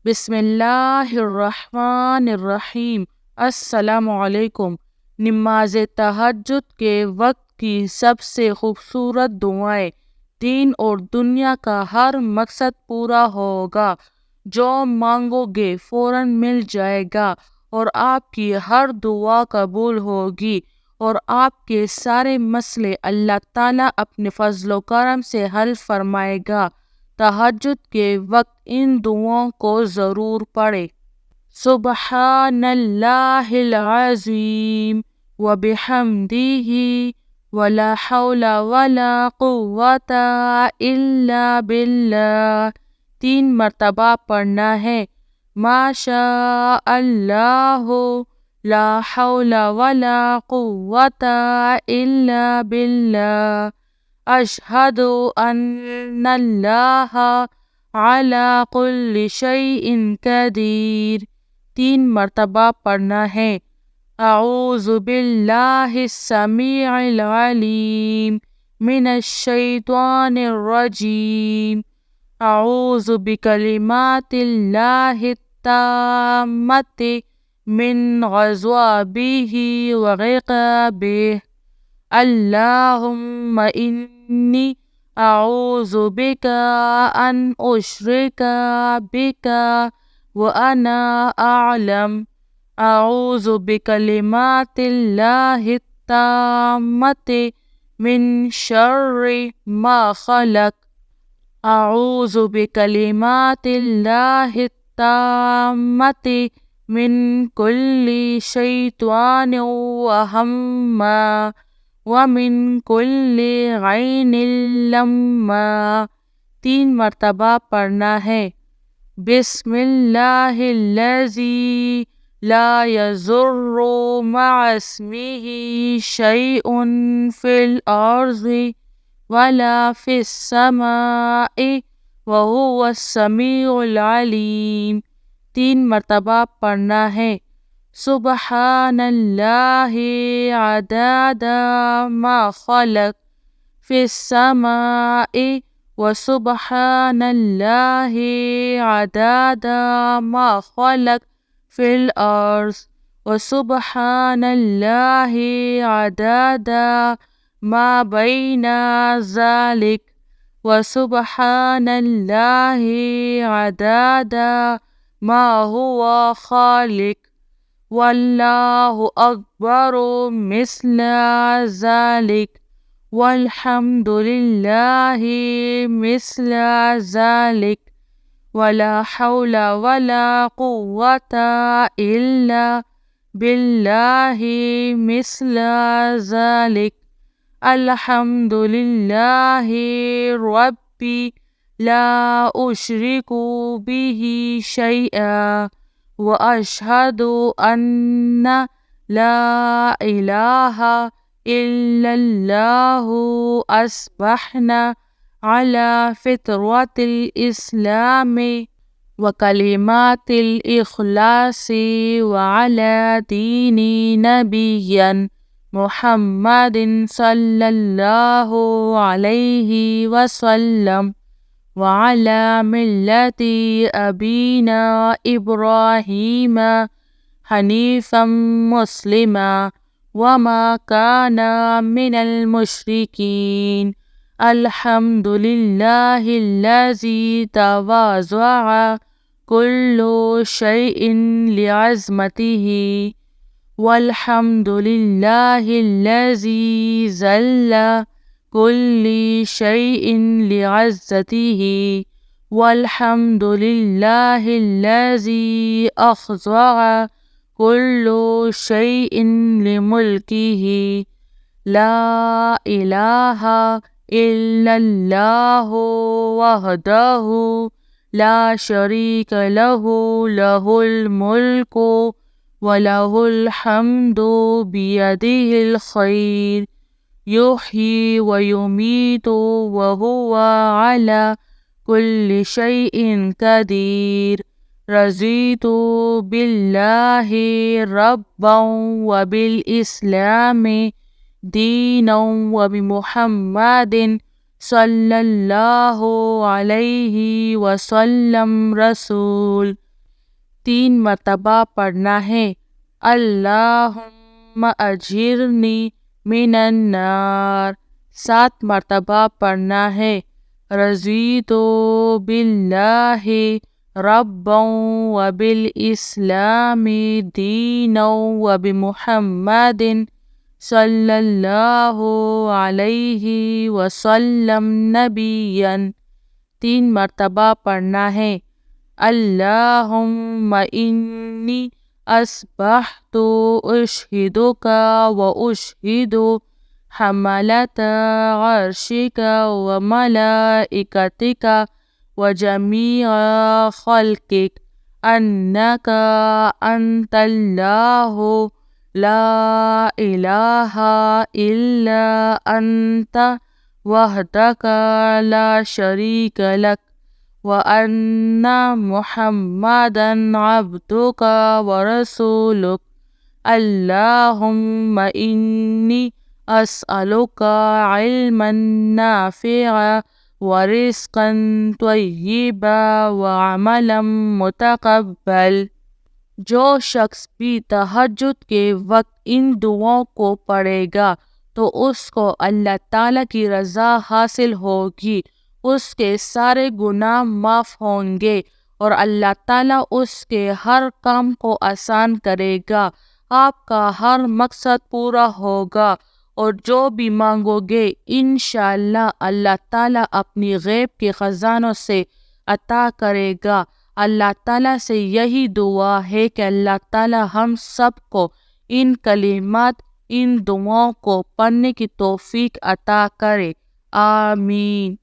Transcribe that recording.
بسم اللہ الرحمن الرحیم۔ السلام علیکم۔ نماز تہجد کے وقت کی سب سے خوبصورت دعائیں۔ دین اور دنیا کا ہر مقصد پورا ہوگا، جو مانگو گے فوراً مل جائے گا، اور آپ کی ہر دعا قبول ہوگی، اور آپ کے سارے مسئلے اللہ تعالیٰ اپنے فضل و کرم سے حل فرمائے گا۔ تہجد کے وقت ان دعاؤں کو ضرور پڑھیں۔ سبحان اللہ العظیم وبحمدہ ولا حول ولا قوة الا باللہ 3 مرتبہ پڑھنا ہے۔ ما شاء اللہ لا حول ولا قوة الا باللہ اشہد ان اللہ علی کل شیء قدیر 3 مرتبہ پڑھنا ہے۔ اعوذ باللہ السمیع العلیم من الشیطان الرجیم اعوذ بکلمات اللہ التامۃ من غضبہ وعقابہ اللہم انی اعوذ بک ان اشرک بک وانا اعلم اعوذ بکلمات اللہ التامۃ من شر ما خلق اعوذ بکلمات اللہ التامۃ من کل شیطان وہمہ ومن کل عین لمہ 3 مرتبہ پڑھنا ہے۔ بسم اللہ الذی لا یضر مع اسمہ شیء فی الارض ولا فی السماء وہو السمیع العلیم 3 مرتبہ پڑھنا ہے۔ سبحان اللہ عدد ما خلق فی السماء وسبحان اللہ عدد ما خلق فی الارض وسبحان اللہ عدد ما بین ذلک وسبحان اللہ عدد ما هو خالق واللہ اکبر مثل ذلک والحمد للہ مثل ذلک ولا حول ولا قوة الا باللہ مثل ذلک الحمد للہ ربی لا اشرک بہ شیئا واشہد ان لا الہ الا اللہ اصبحنا علی فطرۃ الاسلام وکلمات الاخلاص وعلی دین نبی محمد صلی اللہ علیہ وسلم وعلی ملت ابینا ابراہیم حنیفا مسلما وما کان من المشرکین الحمد للہ الذی تواضع کل شیء لعظمتہ والحمد للہ الذی ذل کل شیء لعزتہ والحمد للہ الذی اخضع کل شیء لملکہ لا الہ الا اللہ وحدہ لا شریک لہ لہ الملک وَلَهُ الْحَمْدُ بِيَدِهِ الْخَيْرُ يُحْيِي وَيُمِيتُ وَهُوَ عَلَى كُلِّ شَيْءٍ قَدِيرٌ رَضِيتُ بِاللَّهِ رَبًّا وَبِالْإِسْلَامِ دِينًا وَبِمُحَمَّدٍ صلی اللہ علیہ وسلم رسول 3 مرتبہ پڑھنا ہے۔ اللہم اجرنی من النار 7 مرتبہ پڑھنا ہے۔ رضیت باللہ ربا وبالاسلام دینا وبمحمد صلی اللہ علیہ وسلم نبیا 3 مرتبہ پڑھنا ہے۔ اللہم انی اصبحت اشہدک واشہد حملۃ عرشک وملائکتک وجمیع خلقک انک انت اللہ لا الہ الا انت وحدک لا شریک لک وَأَنَّ مُحَمَّدًا عَبْدُكَ وَرَسُولُكَ اللہم انی اسألک علما نافعا ورزقا طیبا وعملا متقبل۔ جو شخص بھی تہجد کے وقت ان دعاؤں کو پڑھے گا تو اس کو اللہ تعالیٰ کی رضا حاصل ہوگی، اس کے سارے گناہ معاف ہوں گے اور اللہ تعالیٰ اس کے ہر کام کو آسان کرے گا، آپ کا ہر مقصد پورا ہوگا اور جو بھی مانگو گے انشاءاللہ اللہ تعالیٰ اپنی غیب کے خزانوں سے عطا کرے گا۔ اللہ تعالیٰ سے یہی دعا ہے کہ اللہ تعالیٰ ہم سب کو ان کلمات، ان دعاؤں کو پڑھنے کی توفیق عطا کرے، آمین۔